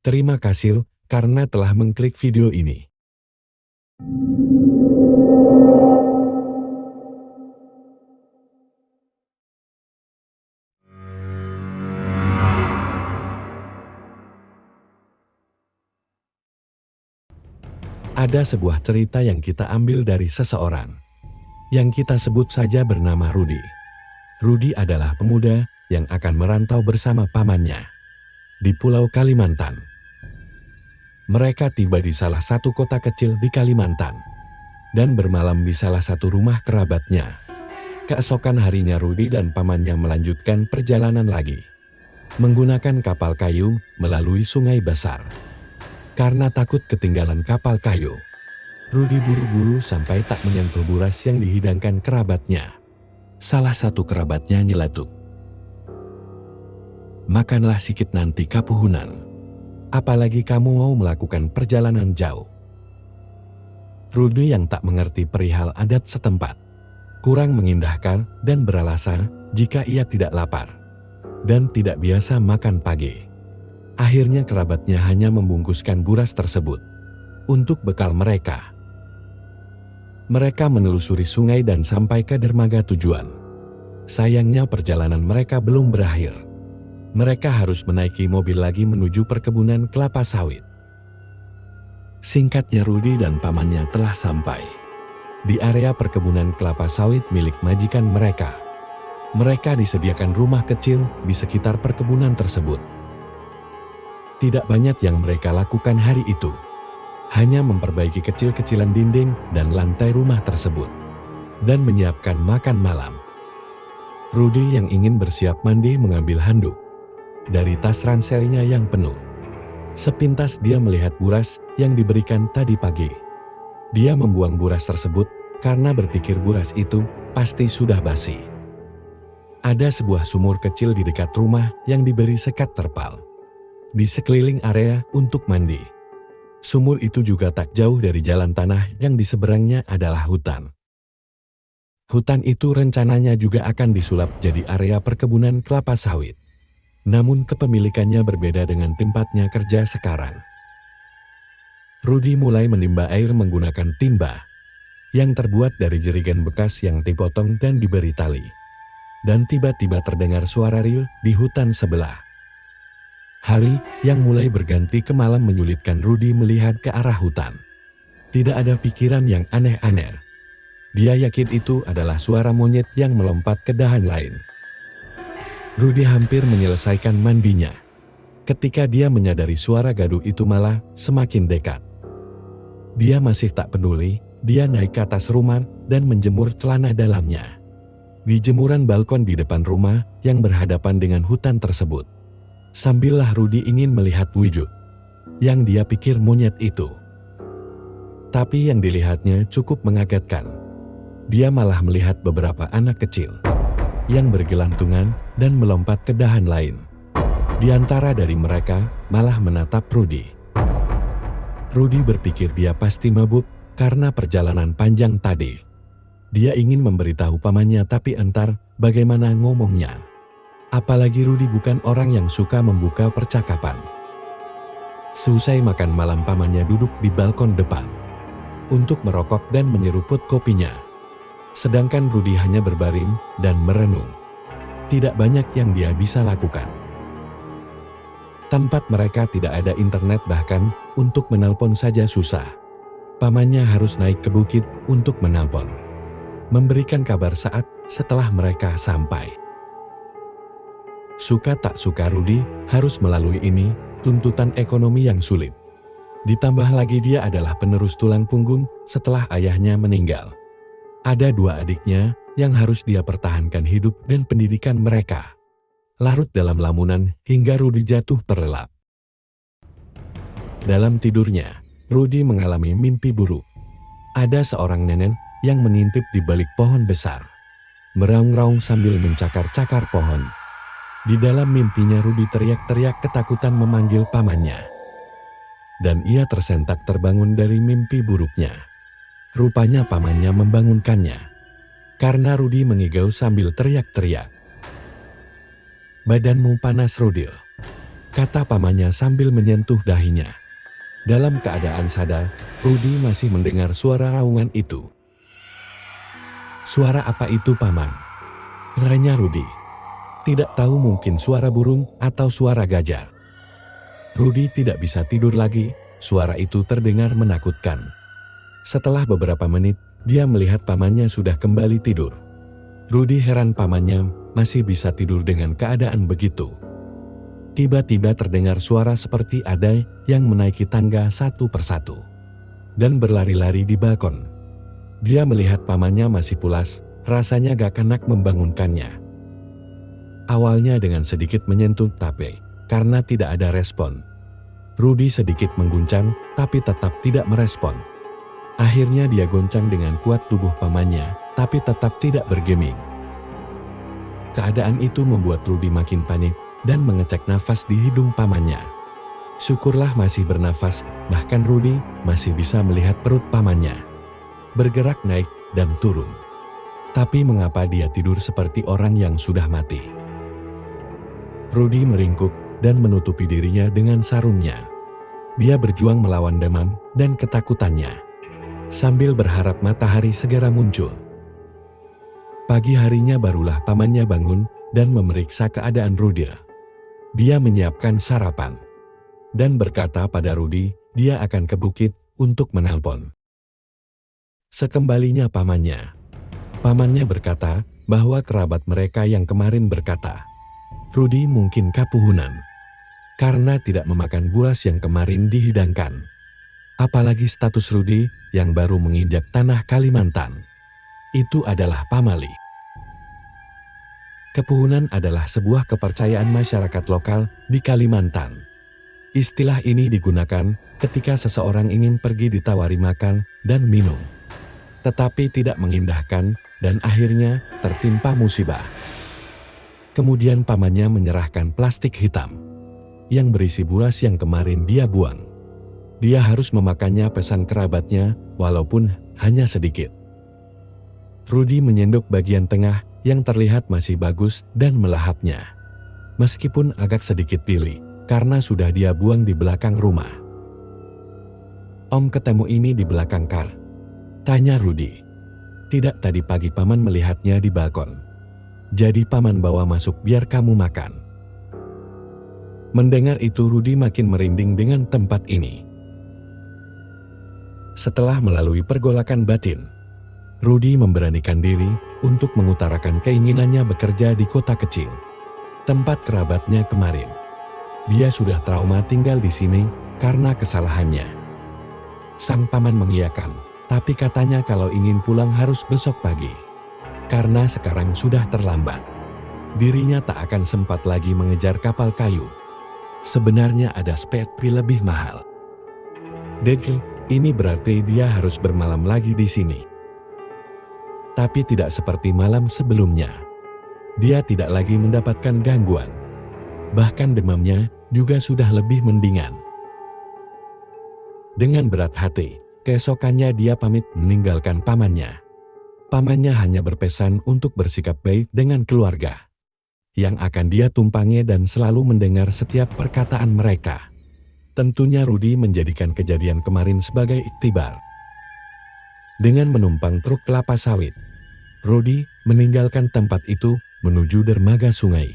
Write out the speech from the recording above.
Terima kasih karena telah mengklik video ini. Ada sebuah cerita yang kita ambil dari seseorang yang kita sebut saja bernama Rudy. Rudy adalah pemuda yang akan merantau bersama pamannya di Pulau Kalimantan. Mereka tiba di salah satu kota kecil di Kalimantan dan bermalam di salah satu rumah kerabatnya. Keesokan harinya Rudy dan pamannya melanjutkan perjalanan lagi menggunakan kapal kayu melalui sungai besar. Karena takut ketinggalan kapal kayu, Rudy buru-buru sampai tak menyentuh buras yang dihidangkan kerabatnya. Salah satu kerabatnya nyeletuk, "Makanlah sikit nanti kapuhunan. Apalagi kamu mau melakukan perjalanan jauh." Rudy yang tak mengerti perihal adat setempat, kurang mengindahkan dan beralasan jika ia tidak lapar dan tidak biasa makan pagi. Akhirnya kerabatnya hanya membungkuskan buras tersebut untuk bekal mereka. Mereka menelusuri sungai dan sampai ke dermaga tujuan. Sayangnya perjalanan mereka belum berakhir. Mereka harus menaiki mobil lagi menuju perkebunan kelapa sawit. Singkatnya Rudy dan pamannya telah sampai di area perkebunan kelapa sawit milik majikan mereka. Mereka disediakan rumah kecil di sekitar perkebunan tersebut. Tidak banyak yang mereka lakukan hari itu, hanya memperbaiki kecil-kecilan dinding dan lantai rumah tersebut, dan menyiapkan makan malam. Rudy yang ingin bersiap mandi mengambil handuk dari tas ranselnya yang penuh. Sepintas dia melihat buras yang diberikan tadi pagi. Dia membuang buras tersebut karena berpikir buras itu pasti sudah basi. Ada sebuah sumur kecil di dekat rumah yang diberi sekat terpal di sekeliling area untuk mandi. Sumur itu juga tak jauh dari jalan tanah yang di seberangnya adalah hutan. Hutan itu rencananya juga akan disulap jadi area perkebunan kelapa sawit. Namun kepemilikannya berbeda dengan tempatnya kerja sekarang. Rudy mulai menimba air menggunakan timba yang terbuat dari jerigen bekas yang dipotong dan diberi tali. Dan tiba-tiba terdengar suara riuh di hutan sebelah. Hari yang mulai berganti ke malam menyulitkan Rudy melihat ke arah hutan. Tidak ada pikiran yang aneh-aneh. Dia yakin itu adalah suara monyet yang melompat ke dahan lain. Rudy hampir menyelesaikan mandinya ketika dia menyadari suara gaduh itu malah semakin dekat. Dia masih tak peduli, dia naik ke atas rumah dan menjemur celana dalamnya di jemuran balkon di depan rumah yang berhadapan dengan hutan tersebut. Sambillah Rudy ingin melihat wujud yang dia pikir monyet itu. Tapi yang dilihatnya cukup mengagetkan. Dia malah melihat beberapa anak kecil yang bergelantungan dan melompat ke dahan lain. Di antara dari mereka malah menatap Rudy. Rudy berpikir dia pasti mabuk karena perjalanan panjang tadi. Dia ingin memberitahu pamannya tapi entar bagaimana ngomongnya. Apalagi Rudy bukan orang yang suka membuka percakapan. Seusai makan malam pamannya duduk di balkon depan untuk merokok dan menyeruput kopinya. Sedangkan Rudy hanya berbaring dan merenung. Tidak banyak yang dia bisa lakukan. Tempat mereka tidak ada internet, bahkan untuk menelpon saja susah. Pamannya harus naik ke bukit untuk menelpon, memberikan kabar saat setelah mereka sampai. Suka tak suka Rudy harus melalui ini, tuntutan ekonomi yang sulit. Ditambah lagi dia adalah penerus tulang punggung setelah ayahnya meninggal. Ada dua adiknya yang harus dia pertahankan hidup dan pendidikan mereka. Larut dalam lamunan hingga Rudy jatuh terlelap. Dalam tidurnya, Rudy mengalami mimpi buruk. Ada seorang nenek yang mengintip di balik pohon besar, meraung-raung sambil mencakar-cakar pohon. Di dalam mimpinya Rudy teriak-teriak ketakutan memanggil pamannya. Dan ia tersentak terbangun dari mimpi buruknya. Rupanya pamannya membangunkannya. Karena Rudy mengigau sambil teriak-teriak. "Badanmu panas, Rudy. kata pamannya sambil menyentuh dahinya. Dalam keadaan sadar, Rudi masih mendengar suara raungan itu. Suara apa itu, Paman? Tanya Rudi. Tidak tahu, mungkin suara burung atau suara gajah. Rudi tidak bisa tidur lagi, suara itu terdengar menakutkan. Setelah beberapa menit, dia melihat pamannya sudah kembali tidur. Rudi heran pamannya masih bisa tidur dengan keadaan begitu. Tiba-tiba terdengar suara seperti ada yang menaiki tangga satu persatu dan berlari-lari di balkon. Dia melihat pamannya masih pulas, rasanya gak enak membangunkannya. Awalnya dengan sedikit menyentuh tapi karena tidak ada respon. Rudi sedikit mengguncang tapi tetap tidak merespon. Akhirnya dia goncang dengan kuat tubuh pamannya tapi tetap tidak bergeming. Keadaan itu membuat Rudi makin panik dan mengecek nafas di hidung pamannya. Syukurlah masih bernafas, bahkan Rudi masih bisa melihat perut pamannya bergerak naik dan turun. Tapi mengapa dia tidur seperti orang yang sudah mati? Rudi meringkuk dan menutupi dirinya dengan sarungnya. Dia berjuang melawan demam dan ketakutannya, sambil berharap matahari segera muncul. Pagi harinya barulah pamannya bangun dan memeriksa keadaan Rudi. Dia menyiapkan sarapan dan berkata pada Rudi dia akan ke bukit untuk menelpon. Sekembalinya pamannya berkata bahwa kerabat mereka yang kemarin berkata, Rudi mungkin kapuhunan karena tidak memakan buas yang kemarin dihidangkan. Apalagi status Rudi yang baru menginjak tanah Kalimantan. Itu adalah pamali. Kepuhunan adalah sebuah kepercayaan masyarakat lokal di Kalimantan. Istilah ini digunakan ketika seseorang ingin pergi ditawari makan dan minum, tetapi tidak mengindahkan dan akhirnya tertimpa musibah. Kemudian pamannya menyerahkan plastik hitam yang berisi buas yang kemarin dia buang. Dia harus memakannya, pesan kerabatnya, walaupun hanya sedikit. Rudi menyendok bagian tengah yang terlihat masih bagus dan melahapnya. Meskipun agak sedikit pilih, karena sudah dia buang di belakang rumah. Om ketemu ini di belakang kar? Tanya Rudi. Tidak, tadi pagi paman melihatnya di balkon. Jadi paman bawa masuk biar kamu makan. Mendengar itu Rudi makin merinding dengan tempat ini. Setelah melalui pergolakan batin, Rudi memberanikan diri untuk mengutarakan keinginannya bekerja di kota kecil, tempat kerabatnya kemarin. Dia sudah trauma tinggal di sini karena kesalahannya. Sang paman mengiyakan, tapi katanya kalau ingin pulang harus besok pagi. Karena sekarang sudah terlambat. Dirinya tak akan sempat lagi mengejar kapal kayu. Sebenarnya ada spedri lebih mahal. Deke, ini berarti dia harus bermalam lagi di sini. Tapi tidak seperti malam sebelumnya. Dia tidak lagi mendapatkan gangguan. Bahkan demamnya juga sudah lebih mendingan. Dengan berat hati, keesokannya dia pamit meninggalkan pamannya. Pamannya hanya berpesan untuk bersikap baik dengan keluarga yang akan dia tumpangi dan selalu mendengar setiap perkataan mereka. Tentunya Rudi menjadikan kejadian kemarin sebagai iktibar. Dengan menumpang truk kelapa sawit, Rudi meninggalkan tempat itu menuju dermaga sungai.